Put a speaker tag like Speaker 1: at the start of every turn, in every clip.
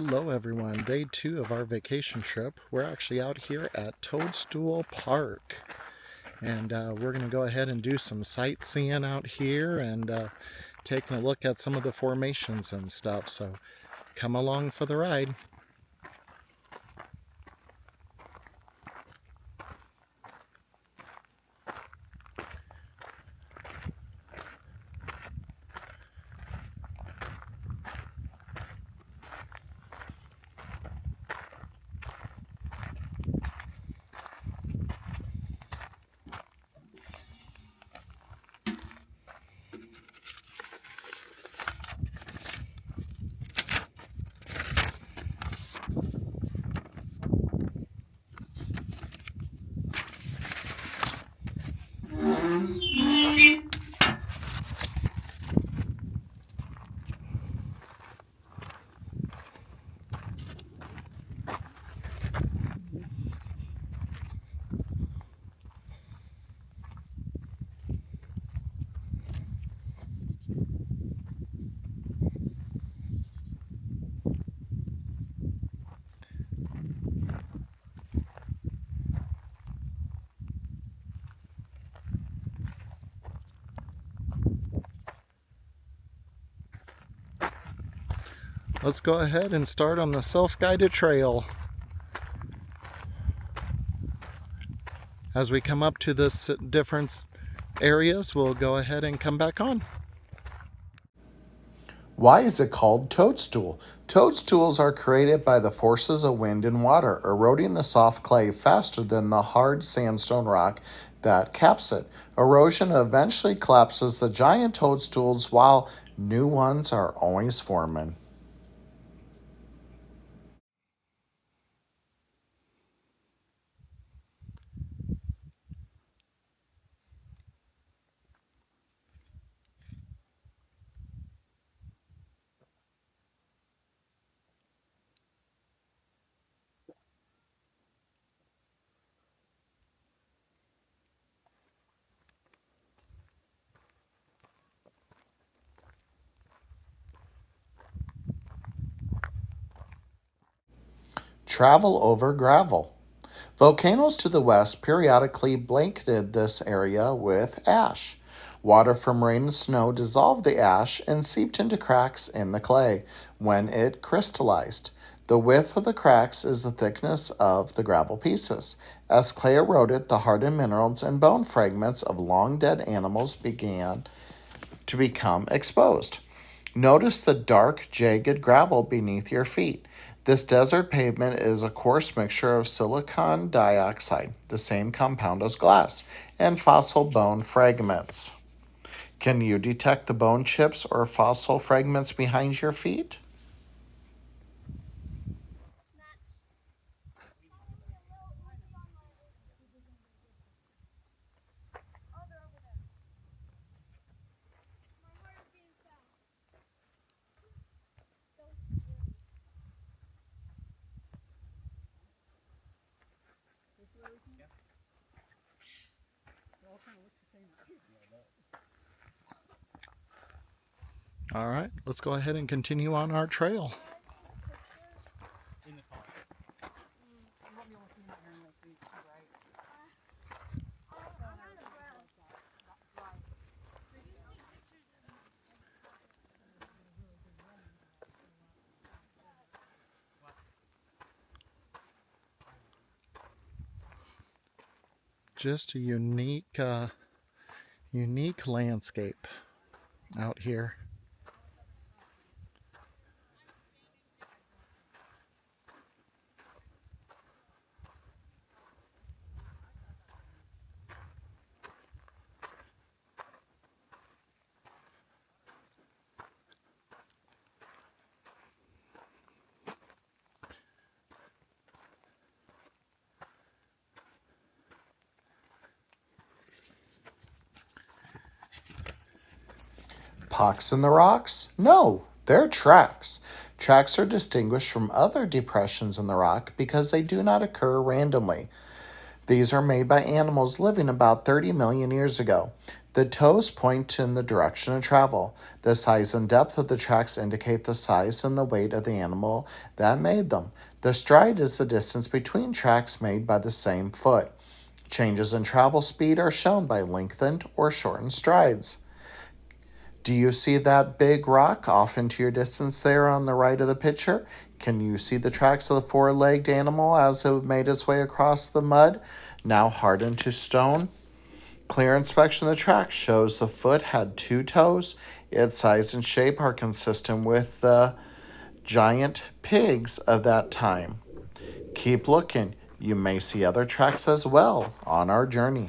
Speaker 1: Hello everyone, day 2 of our vacation trip. We're actually out here at Toadstool Park, and we're going to go ahead and do some sightseeing out here and taking a look at some of the formations and stuff, so come along for the ride. Let's go ahead and start on the self-guided trail. As we come up to the different areas, we'll go ahead and come back on.
Speaker 2: Why is it called toadstool? Toadstools are created by the forces of wind and water, eroding the soft clay faster than the hard sandstone rock that caps it. Erosion eventually collapses the giant toadstools while new ones are always forming. Travel over gravel. Volcanoes to the west periodically blanketed this area with ash. Water from rain and snow dissolved the ash and seeped into cracks in the clay when it crystallized. The width of the cracks is the thickness of the gravel pieces. As clay eroded, the hardened minerals and bone fragments of long dead animals began to become exposed. Notice the dark, jagged gravel beneath your feet. This desert pavement is a coarse mixture of silicon dioxide, the same compound as glass, and fossil bone fragments. Can you detect the bone chips or fossil fragments behind your feet?
Speaker 1: All right, let's go ahead and continue on our trail. Just a unique landscape out here.
Speaker 2: Pocks in the rocks? No, they're tracks. Tracks are distinguished from other depressions in the rock because they do not occur randomly. These are made by animals living about 30 million years ago. The toes point in the direction of travel. The size and depth of the tracks indicate the size and the weight of the animal that made them. The stride is the distance between tracks made by the same foot. Changes in travel speed are shown by lengthened or shortened strides. Do you see that big rock off into your distance there on the right of the picture? Can you see the tracks of the four-legged animal as it made its way across the mud, now hardened to stone? Clear inspection of the tracks shows the foot had two toes. Its size and shape are consistent with the giant pigs of that time. Keep looking. You may see other tracks as well on our journey.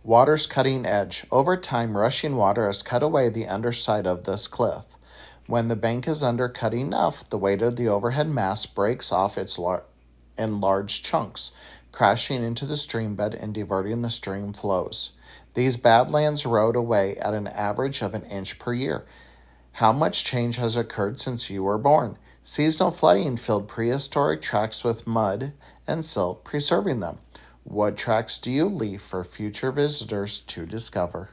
Speaker 2: Water's cutting edge. Over time, rushing water has cut away the underside of this cliff. When the bank is undercut enough, the weight of the overhead mass breaks off in large chunks, crashing into the stream bed and diverting the stream flows. These badlands erode away at an average of an inch per year. How much change has occurred since you were born? Seasonal flooding filled prehistoric tracks with mud and silt, preserving them. What tracks do you leave for future visitors to discover?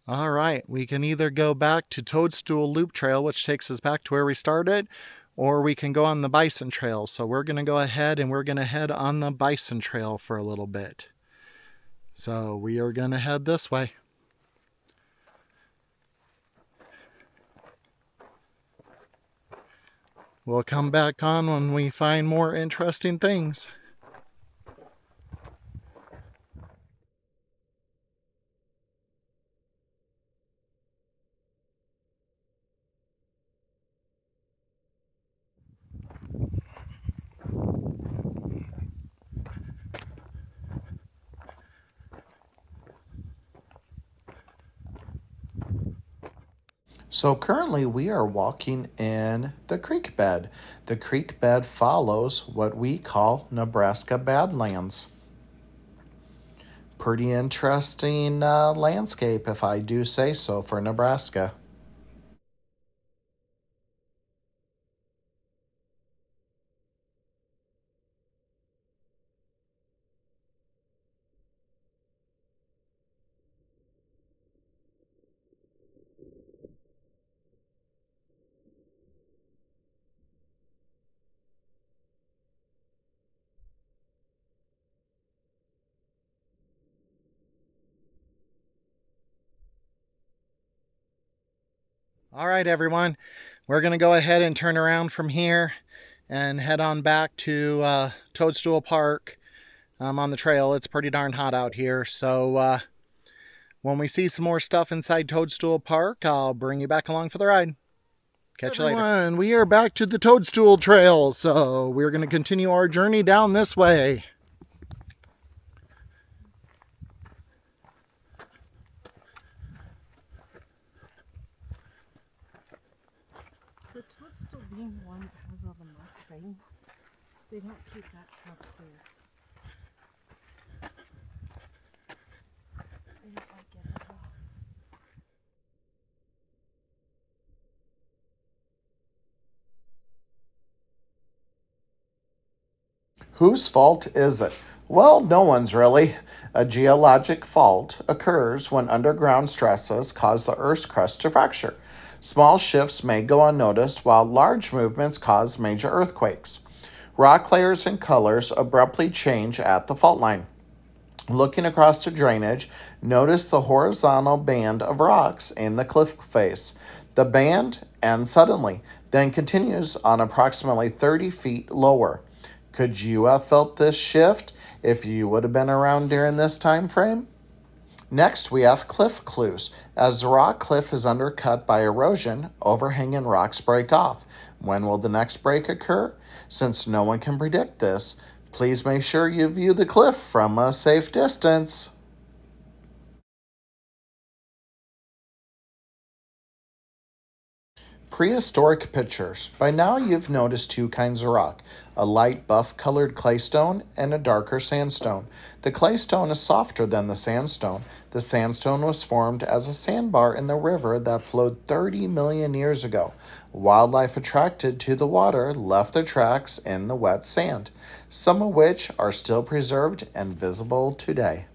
Speaker 1: All right, we can either go back to Toadstool Loop Trail, which takes us back to where we started, or we can go on the Bison Trail. So we're going to go ahead and we're going to head on the Bison Trail for a little bit. So we are going to head this way. We'll come back on when we find more interesting things.
Speaker 2: So currently we are walking in the creek bed. The creek bed follows what we call Nebraska Badlands. Pretty interesting landscape, if I do say so, for Nebraska.
Speaker 1: All right, everyone. We're going to go ahead and turn around from here and head on back to Toadstool Park on the trail. It's pretty darn hot out here. So when we see some more stuff inside Toadstool Park, I'll bring you back along for the ride. Catch you later. We are back to the Toadstool Trail. So we're going to continue our journey down this way.
Speaker 3: The Toadstool being one that has all the milk veins, they don't keep that trail clear. I don't like it at all.
Speaker 2: Whose fault is it? Well, no one's really. A geologic fault occurs when underground stresses cause the Earth's crust to fracture. Small shifts may go unnoticed, while large movements cause major earthquakes. Rock layers and colors abruptly change at the fault line. Looking across the drainage, notice the horizontal band of rocks in the cliff face. The band ends suddenly, then continues on approximately 30 feet lower. Could you have felt this shift if you would have been around during this time frame? Next, we have cliff clues. As the rock cliff is undercut by erosion, overhanging rocks break off. When will the next break occur? Since no one can predict this, please make sure you view the cliff from a safe distance. Prehistoric pictures. By now you've noticed two kinds of rock, a light buff colored claystone and a darker sandstone. The claystone is softer than the sandstone. The sandstone was formed as a sandbar in the river that flowed 30 million years ago. Wildlife attracted to the water left their tracks in the wet sand, some of which are still preserved and visible today.